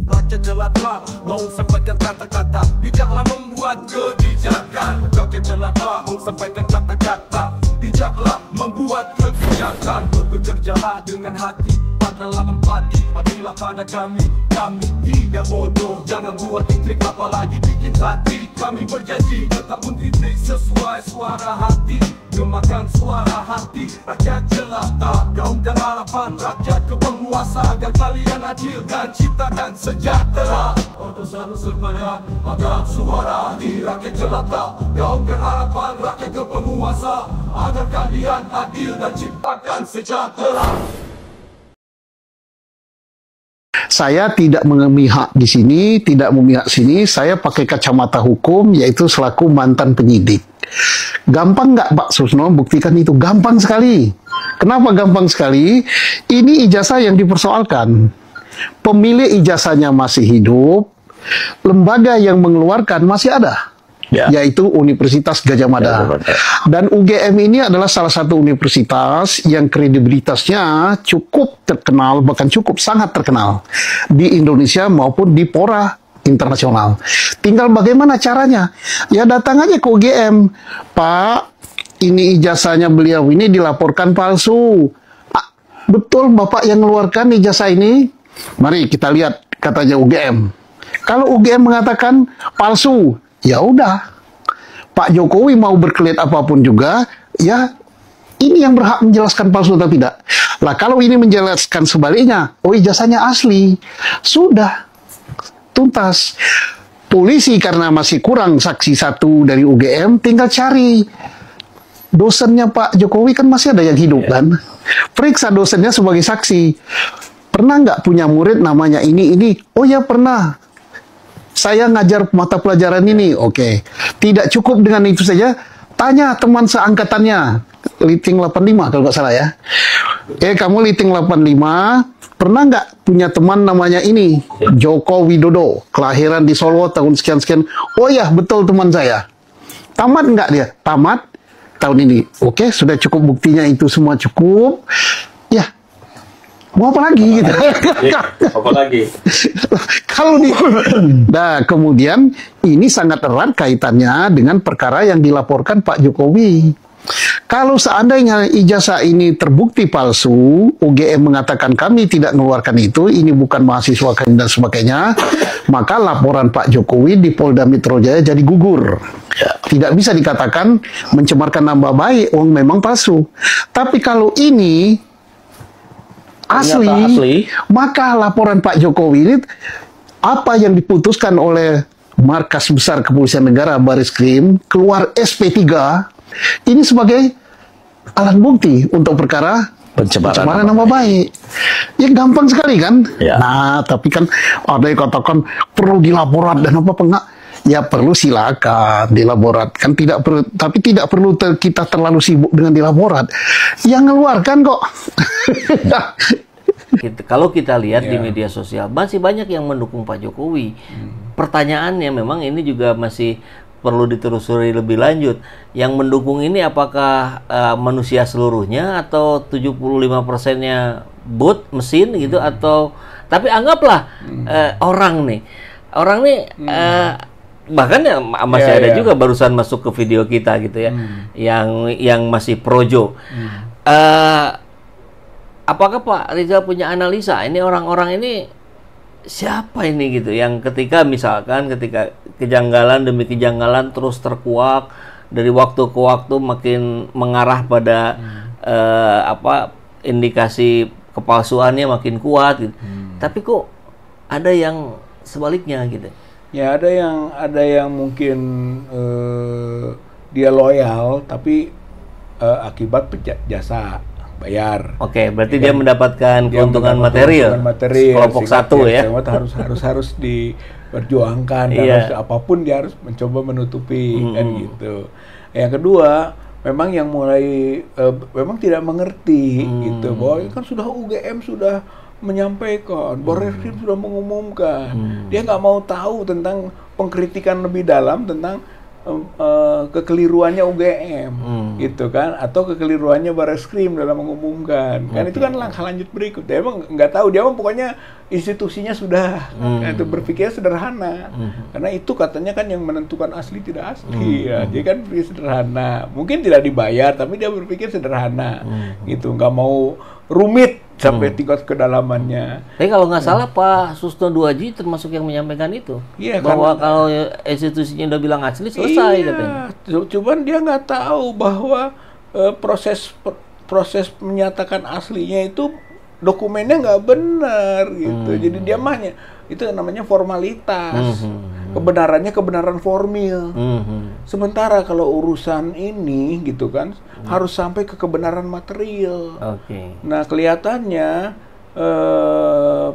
Baca jelata, mau sampaikan kata-kata, bijaklah membuat kebijakan. Baca jelata, mau sampaikan kata-kata, bijaklah membuat kebijakan. Bekerjalah dengan hati, padalah empati, padilah pada kami tidak bodoh. Jangan buat titrik apalagi bikin hati. Kami berjanji tetap mentitrik sesuai suara hati. Gemakan suara hati rakyat jelata, kaum dan harapan rakyat ke penguasa, agar kalian adil dan ciptakan sejahtera. Untuk selalu sepada maka suara hati rakyat jelata, kaum dan harapan rakyat ke penguasa, agar kalian adil dan ciptakan sejahtera. Saya tidak memihak di sini, tidak memihak sini. Saya pakai kacamata hukum, yaitu selaku mantan penyidik. Gampang nggak Pak Susno buktikan itu? Gampang sekali. Kenapa gampang sekali? Ini ijazah yang dipersoalkan. Pemilik ijazahnya masih hidup, lembaga yang mengeluarkan masih ada. Ya. Yaitu Universitas Gadjah Mada. Dan UGM ini adalah salah satu universitas yang kredibilitasnya cukup terkenal, bahkan cukup sangat terkenal di Indonesia maupun di fora internasional. Tinggal bagaimana caranya? Ya datang aja ke UGM, Pak, ini ijazahnya beliau ini dilaporkan palsu. Betul Bapak yang mengeluarkan ijazah ini? Mari kita lihat, katanya UGM. Kalau UGM mengatakan palsu, ya udah, Pak Jokowi mau berkelit apapun juga, ya ini yang berhak menjelaskan palsu atau tidak. Lah kalau ini menjelaskan sebaliknya, oh ijazahnya asli, sudah tuntas. Polisi karena masih kurang saksi satu dari UGM, tinggal cari dosennya Pak Jokowi, kan masih ada yang hidup kan. Periksa dosennya sebagai saksi. Pernah nggak punya murid namanya ini? Oh ya pernah. Saya ngajar mata pelajaran ini, oke. Tidak cukup dengan itu saja, tanya teman seangkatannya, Liting 85 kalau nggak salah ya. Kamu Liting 85, pernah nggak punya teman namanya ini? Joko Widodo, kelahiran di Solo tahun sekian-sekian. Oh ya, betul teman saya. Tamat nggak dia? Tamat tahun ini. Oke, sudah cukup buktinya itu semua cukup. Ya, mau apa lagi gitu? Apa lagi? Kalau di, nah kemudian ini sangat erat kaitannya dengan perkara yang dilaporkan Pak Jokowi. Kalau seandainya ijazah ini terbukti palsu, UGM mengatakan kami tidak mengeluarkan itu, ini bukan mahasiswa kami dan sebagainya, maka laporan Pak Jokowi di Polda Metro Jaya jadi gugur. Tidak bisa dikatakan mencemarkan nama baik, memang palsu. Tapi kalau ini asli, maka laporan Pak Jokowi ini apa yang diputuskan oleh Markas Besar Kepolisian Negara Baris-Krim keluar SP3 ini sebagai alat bukti untuk perkara pencemaran nama baik. Ya gampang sekali kan? Ya. Nah, tapi kan ada yang katakan perlu dilaporat dan apa enggak? Ya perlu, silakan dilaporat. Kan tidak perlu, tapi tidak perlu kita terlalu sibuk dengan dilaporat. Yang ngeluarkan kok. Kalau kita lihat di media sosial masih banyak yang mendukung Pak Jokowi. Pertanyaannya memang ini juga masih perlu ditelusuri lebih lanjut. Yang mendukung ini apakah manusia seluruhnya atau 75%-nya bot mesin gitu, atau tapi anggaplah orang nih bahkan ya masih ada juga barusan masuk ke video kita gitu ya, yang masih projo. Apakah Pak Rizal punya analisa ini orang-orang ini siapa ini gitu, yang ketika misalkan ketika kejanggalan demi kejanggalan terus terkuak dari waktu ke waktu makin mengarah pada indikasi kepalsuannya makin kuat gitu. Tapi kok ada yang sebaliknya gitu. Ya ada yang mungkin dia loyal tapi akibat jasa bayar. Oke, berarti dia mendapatkan keuntungan material. Kelompok satu ya. Harus diperjuangkan, harus apapun dia harus mencoba menutupi kan gitu. Yang kedua, memang yang mulai memang tidak mengerti gitu bahwa kan sudah UGM sudah menyampaikan, Baris-Krim sudah mengumumkan. Dia nggak mau tahu tentang pengkritikan lebih dalam tentang kekeliruannya UGM gitu kan, atau kekeliruannya Bareskrim dalam mengumumkan kan, itu kan langkah lanjut berikutnya. Emang nggak tahu dia, pokoknya institusinya sudah itu berpikir sederhana, karena itu katanya kan yang menentukan asli tidak asli ya, dia kan berpikir sederhana, mungkin tidak dibayar tapi dia berpikir sederhana gitu, nggak mau rumit sampai tingkat kedalamannya. Tapi kalau nggak salah Pak Susno Duaji termasuk yang menyampaikan itu, bahwa kalau institusinya udah bilang asli selesai katanya. Cuman dia nggak tahu bahwa proses menyatakan aslinya itu dokumennya nggak benar gitu. Jadi dia itu namanya formalitas. Kebenarannya kebenaran formil. Sementara kalau urusan ini gitu kan harus sampai ke kebenaran material. Nah, kelihatannya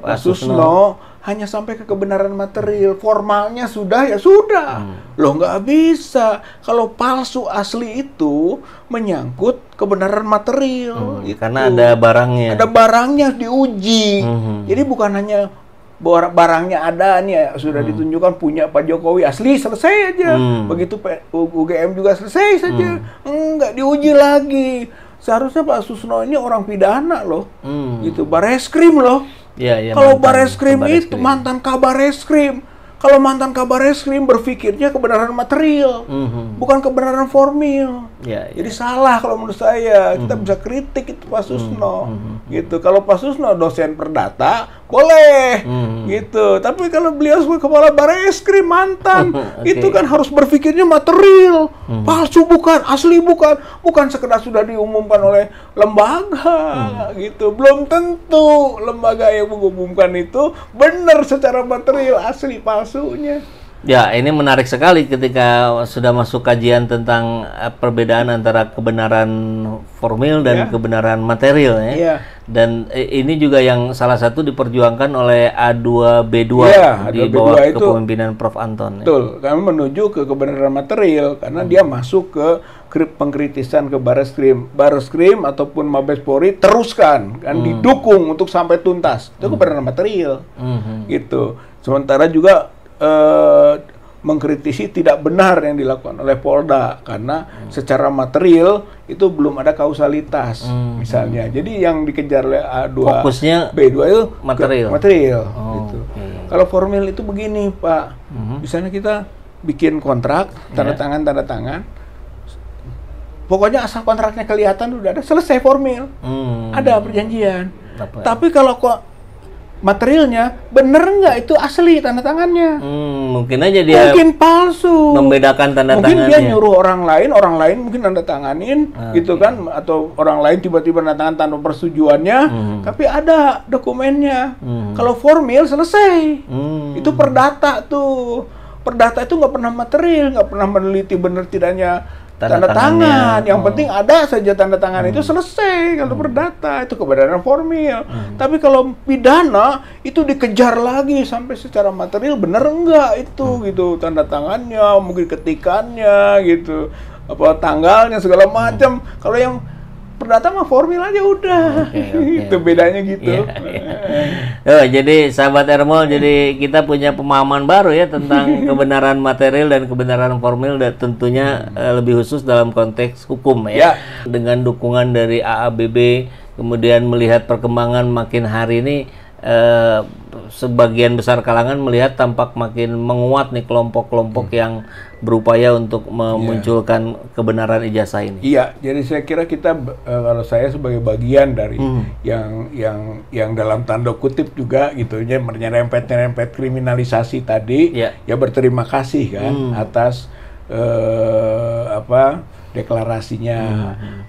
Pak Susno hanya sampai ke kebenaran material. Formalnya sudah ya sudah. Loh, nggak bisa. Kalau palsu asli itu menyangkut kebenaran material. Karena ada barangnya. Ada barangnya diuji. Jadi bukan hanya barangnya ada nih, sudah ditunjukkan punya Pak Jokowi asli, selesai aja. Begitu UGM juga selesai saja. Enggak diuji lagi. Seharusnya Pak Susno ini orang pidana loh. Gitu, Bareskrim loh. Kalau Bareskrim itu mantan Kabareskrim. Kalau mantan Kabareskrim berpikirnya kebenaran material, bukan kebenaran formil. Jadi salah kalau menurut saya. Kita bisa kritik itu Pak Susno. Gitu. Kalau Pak Susno dosen perdata, boleh. Gitu. Tapi kalau beliau sebagai kepala Bareskrim mantan, itu kan harus berpikirnya material. Palsu bukan, asli bukan. Bukan sekedar sudah diumumkan oleh lembaga. Gitu. Belum tentu lembaga yang mengumumkan itu benar secara material, asli palsu. Ya, ini menarik sekali ketika sudah masuk kajian tentang perbedaan antara kebenaran formil dan kebenaran material ya. Dan ini juga yang salah satu diperjuangkan oleh A2B2 di bawah kepemimpinan Prof. Anton. Betul, kami menuju ke kebenaran material karena dia masuk ke pengkritisan ke Bareskrim ataupun Mabes Polri, teruskan kan, didukung untuk sampai tuntas. Itu kebenaran material. Gitu. Sementara juga mengkritisi tidak benar yang dilakukan oleh Polda karena secara material itu belum ada kausalitas misalnya. Jadi yang dikejar oleh A2 fokusnya B2 itu material. Gitu. Kalau formil itu begini Pak, misalnya kita bikin kontrak, tanda tangan, pokoknya asal kontraknya kelihatan udah ada, selesai formil, ada perjanjian. Tapi kalau kok materialnya bener nggak itu asli tanda tangannya? Mungkin aja dia palsu. Membedakan tanda mungkin tangannya. Mungkin dia nyuruh orang lain mungkin tanda tanganin, gitu kan? Atau orang lain tiba-tiba tanda tangan tanpa persetujuannya, tapi ada dokumennya. Kalau formil selesai. Itu perdata tuh. Perdata itu nggak pernah material, nggak pernah meneliti bener tidaknya tanda tangan. Yang penting ada saja tanda tangan, itu selesai. Kalau perdata itu kebenaran formil. Tapi kalau pidana itu dikejar lagi sampai secara material benar enggak itu gitu, tanda tangannya, mungkin ketikannya gitu, apa tanggalnya segala macam. Kalau yang perdata mah formil aja udah. Itu bedanya gitu. Jadi sahabat Ermol, jadi kita punya pemahaman baru ya tentang kebenaran material dan kebenaran formil, dan tentunya lebih khusus dalam konteks hukum ya. Dengan dukungan dari AABB, kemudian melihat perkembangan makin hari ini, sebagian besar kalangan melihat tampak makin menguat nih kelompok-kelompok yang berupaya untuk memunculkan kebenaran ijazah ini. Iya, jadi saya kira kita kalau saya sebagai bagian dari yang dalam tanda kutip juga gitu ya, nyerempet kriminalisasi tadi, ya berterima kasih kan atas deklarasinya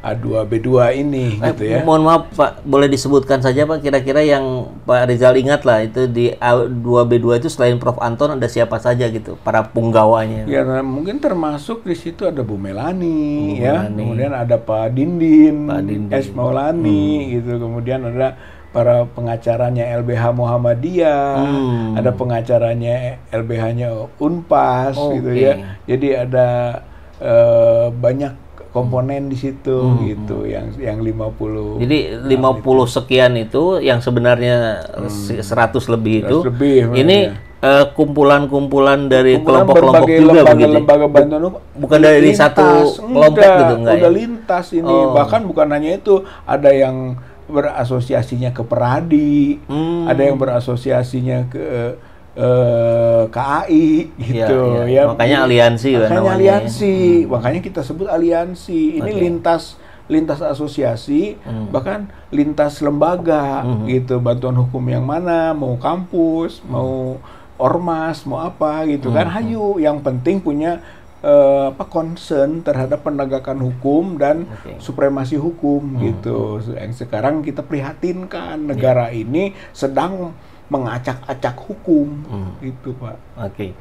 A2B2 ini gitu ya. Mohon maaf Pak, boleh disebutkan saja Pak kira-kira yang Pak Rizal ingat lah itu di A2B2 itu selain Prof. Anton ada siapa saja gitu para punggawanya? Ya mungkin termasuk di situ ada Bu Melani, ya, kemudian ada Pak Dindin, S. Maulani gitu, kemudian ada para pengacaranya LBH Muhammadiyah, ada pengacaranya LBH-nya Unpas gitu ya. Jadi ada banyak komponen di situ gitu, yang 50. Jadi 50 sekian itu yang sebenarnya 100 lebih itu. 100 lebih, ini kumpulan-kumpulan dari Kumpulan kelompok-kelompok berbagai juga begitu. lembaga bantuan hukum. Bukan dari satu kelompok gitu, enggak udah ya? lintas ini. Oh. Bahkan bukan hanya itu, ada yang berasosiasinya ke Peradi, ada yang berasosiasinya ke KAI gitu Iya. ya. Makanya aliansi Makanya namanya, aliansi, makanya kita sebut aliansi. Ini lintas asosiasi, bahkan lintas lembaga gitu. Bantuan hukum yang mana, mau kampus, mau ormas, mau apa gitu kan. Hayu, yang penting punya concern terhadap penegakan hukum dan supremasi hukum gitu. Yang sekarang kita prihatinkan, negara ini sedang mengacak-acak hukum gitu, Pak. Oke.